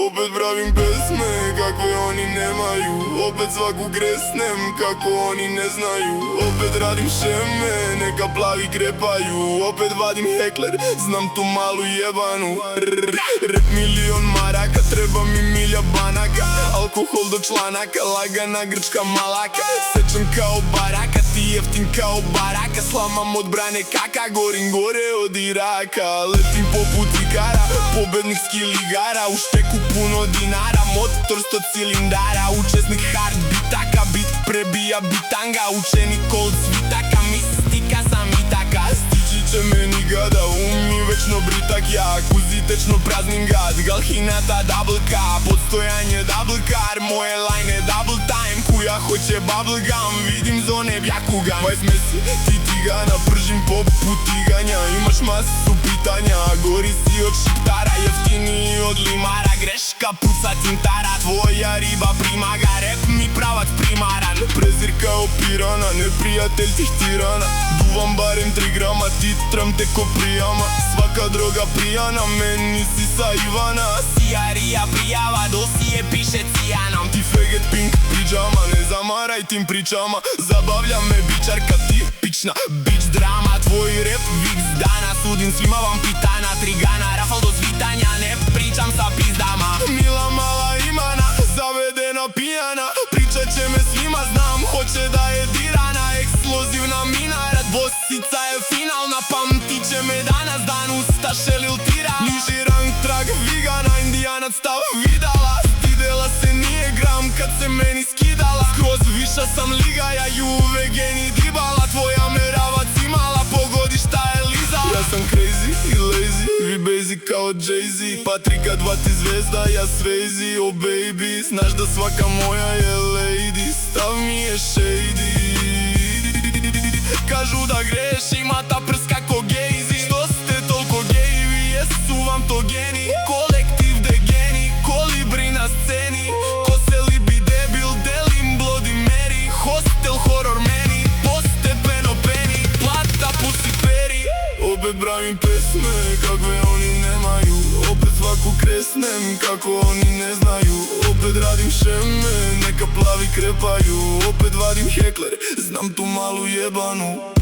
Opet pravim pesme kakve oni nemaju, opet svaku kresnem kako oni ne znaju. Opet radim šeme, neka plavi krepaju, opet vadim hekler, znam tu malu jebanu. Rep milion maraka, treba mi milja banaka, alkohol do članaka, lagana grčka malaka. Sečan kao baraka, ti jeftin kao baraka, slamam od brane kaka, gorim gore od Iraka. Letim poput ikara, pobednih skiligara, u šteku puno dinara, motor 100 cilindara. Učesnik hard bitaka, bit prebija bitanga, učenik od svitaka, mistika sam itaka. Stići će meni gada, mi večno britak jak, uzitečno praznim gad, galhinata double K, podstojanje double car, moje lajne double time, kuja hoće bubble gum, vidim zone bjakuga. Vajs mesi, ti tigana, pržim poput tiganja, imaš masu pitanja, gori si od šiptara, jeftiniji od limara, greška puca cintara, tvoja riba primaga, rep mi pravac primaran, prezir kao pirana, neprijatelj tih tirana. Duvam barem 3 grama, titram te ko prijama, svaka droga prijana, meni si sa Ivana. Sijarija prijava, dosije piše cijanam, ti feget pink pijama, ne zamaraj tim pričama. Zabavlja me bičarka tipična, bić drama, tvoj rep viks dana, sudim svima vam pitana, trigana, rafal do svitanja, ne pričam sa pizdama. Mila mala imana, zavedena pijana, pričat će me svima znam, hoće da je dirana, eksplozivna mina, rad bosica je finalna, pamtit će me danas dan, ustaše lil tira. Niži rang trag vigana, indijanac stav vidala, stidela se nije gram kad se meni skidala. Skroz viša sam ligaja, Juve geni dibala, tvoja meravac imala, pogodi šta je lizala. Ja sam crazy i lazy, vi basic kao Jay-Z, Patrika 2 ti zvezda, ja Swayze, oh baby. Znaš da svaka moja je lady, stav mi je shady. Kažu da grešim, a ta prska ko gejzi. Što ste toliko gejevi, jesu vam to geni? Kolektiv de geni, kolibri na sceni, ko se libi debil, delim Bloody Mary. Hostel horror meni, postepeno peni, plata pussy peri. Opet pravim pesme kakve oni nemaju, opet svaku kresnem kako oni ne znaju. Opet radim šeme, neka plavi krepaju, opet vadim hekler, znam tu malu jebanu.